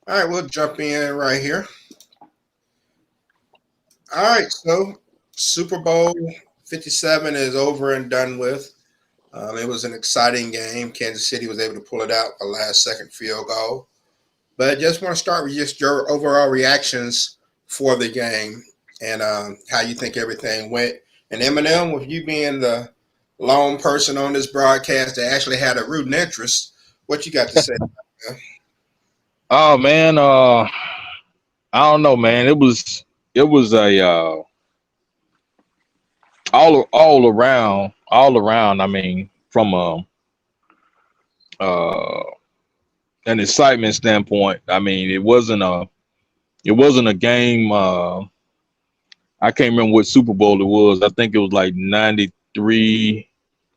All right, we'll jump in right here. All right, so Super Bowl 57 is over and done with. It was an exciting game. Kansas City was able to pull it out a last second field goal. But just want to start with just your overall reactions for the game and how you think everything went. And Eminem, with you being the lone person on this broadcast that actually had a rooting interest, what you got to say? Oh man, I don't know, man. It was a all around. I mean, from uh an excitement standpoint, I mean, it wasn't a game. I can't remember what Super Bowl it was. I think it was like 93,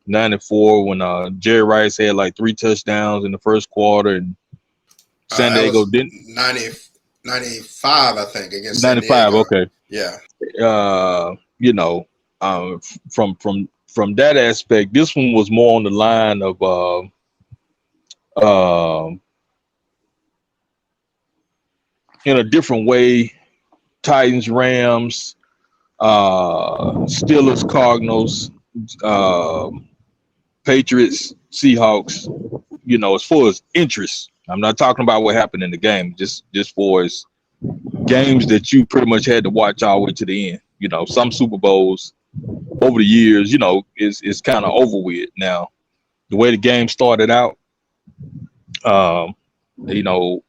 94 when Jerry Rice had like three touchdowns in the first quarter, and San That Diego was didn't. 90, 95, I think, against San 95. Diego. Okay. Yeah. You know, from that aspect, this one was more on the line of uh, in a different way. Titans, Rams, Steelers, Cardinals, uh, Patriots, Seahawks. You know, as far as interest, I'm not talking about what happened in the game. Just for as games that you pretty much had to watch all the way to the end. You know, some Super Bowls over the years, is kind of over with now. The way the game started out, um, you know,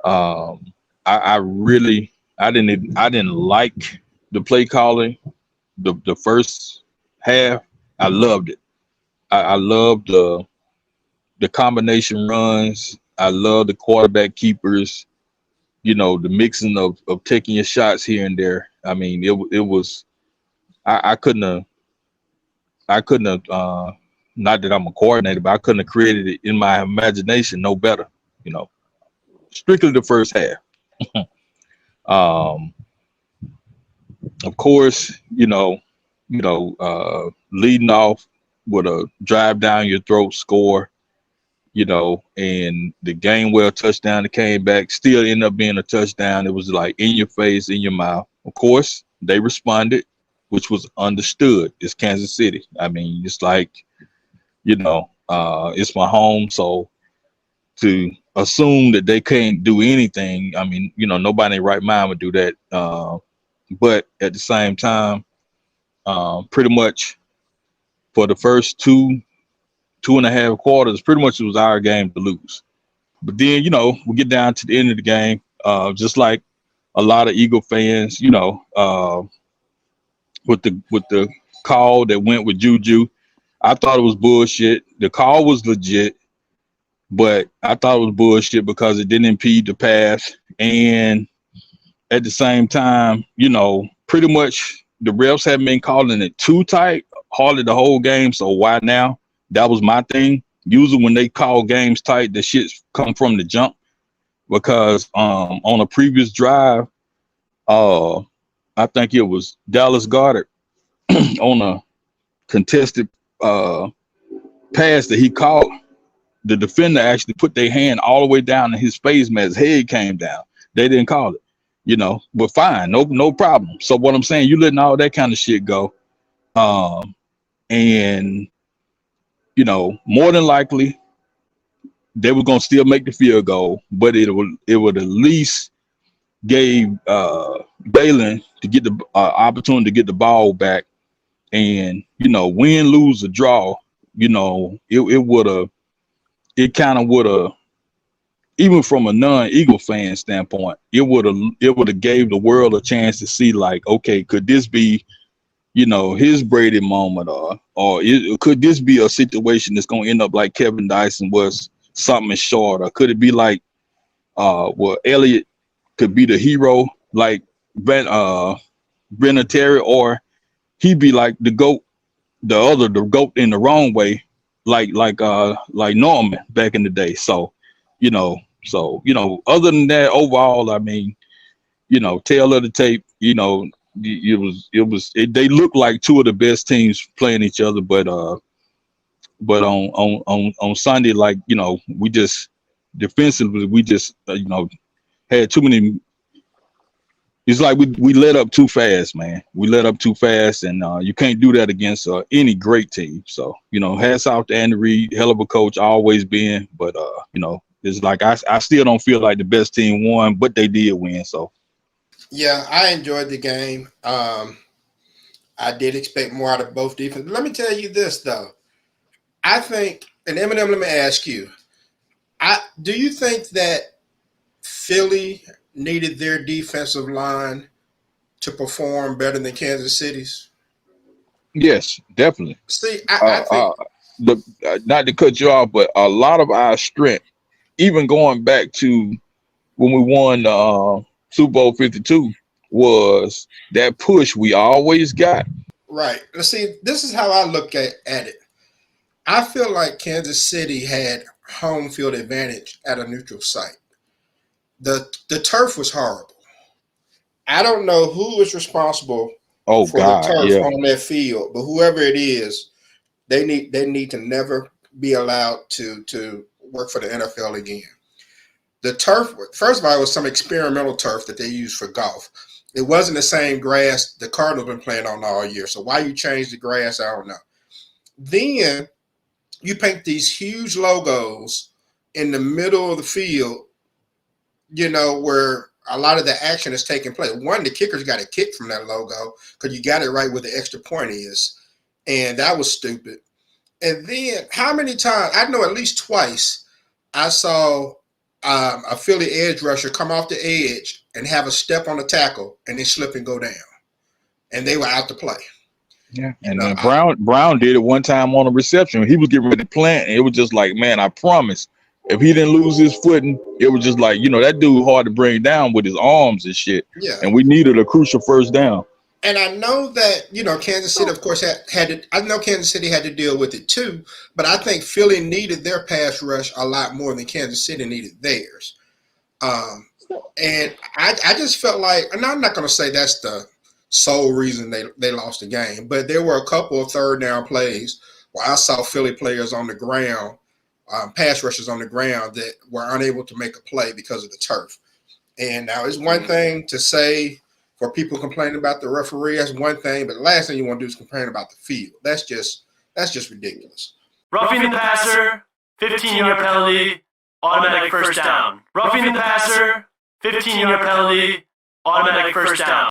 um, I really I didn't like the play calling the first half. I loved it. I loved the combination runs. I love the quarterback keepers. You know, the mixing of taking your shots here and there. I mean, it was I couldn't have not that I'm a coordinator, but I couldn't have created it in my imagination no better. You know, strictly the first half. Um, of course, leading off with a drive down your throat score, and the Gainwell touchdown that came back still ended up being a touchdown. It was like in your face, in your mouth. Of course, they responded, which was understood. It's Kansas City. I mean, it's like, it's my home. So to assume that they can't do anything, I mean, nobody in their right mind would do that. But at the same time, pretty much for the first two and a half quarters, pretty much it was our game to lose. But then, we get down to the end of the game, just like a lot of Eagle fans, with the call that went with Juju. I thought it was bullshit. The call was legit, but I thought it was bullshit because it didn't impede the pass. And at the same time, pretty much the refs have been calling it too tight, hardly the whole game. So why now? That was my thing. Usually when they call games tight, the shits come from the jump because on a previous drive, uh, I think it was Dallas Goddard on a contested uh, pass that he caught. The defender actually put their hand all the way down in his face, man. His head came down. They didn't call it, but fine, no problem. So what I'm saying, you letting all that kind of shit go, and more than likely they were gonna still make the field goal, but it would at least gave Galen to get the opportunity to get the ball back, and win, lose, or draw, it would have, it kind of would have, even from a non-Eagle fan standpoint, it would have gave the world a chance to see, like, okay, could this be, his Brady moment, could this be a situation that's going to end up like Kevin Dyson was, something short, or could it be like, well, Elliott could be the hero like Vinatieri, or he'd be like the goat, the goat in the wrong way, like Norman back in the day. So, other than that, overall, I mean, tail of the tape, they looked like two of the best teams playing each other, but on Sunday, like, we just defensively, we just had too many. It's like we let up too fast, man. We let up too fast, and you can't do that against any great team. So, hats off to Andy Reid, hell of a coach, always been. But it's like I still don't feel like the best team won, but they did win. So Yeah, I enjoyed the game. I did expect more out of both defense. Let me tell you this though. I think, and Eminem, let me ask you. Do you think that Philly needed their defensive line to perform better than Kansas City's? yes, definitely. See, I Uh, think uh, the Not to cut you off, but a lot of our strength, even going back to when we won Super Bowl 52, was that push we always got. right. See, this is how I look at it. I feel like Kansas City had home field advantage at a neutral site. The turf was horrible. I don't know who is responsible Oh for the God, turf yeah. on that field, but whoever it is, they need to never be allowed to work for the NFL again. The turf, first of all, it was some experimental turf that they used for golf. It wasn't the same grass the Cardinals been playing on all year. So why you change the grass, I don't know. Then you paint these huge logos in the middle of the field, where a lot of the action is taking place. One, the kicker's got a kick from that logo because you got it right where the extra point is. And that was stupid. And then how many times, I know at least twice, I saw a Philly edge rusher come off the edge and have a step on the tackle and then slip and go down. And they were out to play. Yeah, You and know, then Brown did it one time on a reception. He was getting ready to plant, and it was just like, man, I promise, if he didn't lose his footing, it was just like, that dude hard to bring down with his arms and shit. yeah. And we needed a crucial first down. And I know that, Kansas City, of course, had to, I know Kansas City had to deal with it too, but I think Philly needed their pass rush a lot more than Kansas City needed theirs. Um, and I just felt like, and I'm not going to say that's the sole reason they lost the game, but there were a couple of third down plays where I saw Philly players on the ground, pass rushers on the ground that were unable to make a play because of the turf. And now it's one thing to say for people complaining about the referee, that's one thing, but the last thing you want to do is complain about the field. That's just ridiculous. Roughing the passer, 15-yard penalty, automatic first down. Roughing the passer, 15-yard penalty, automatic first down.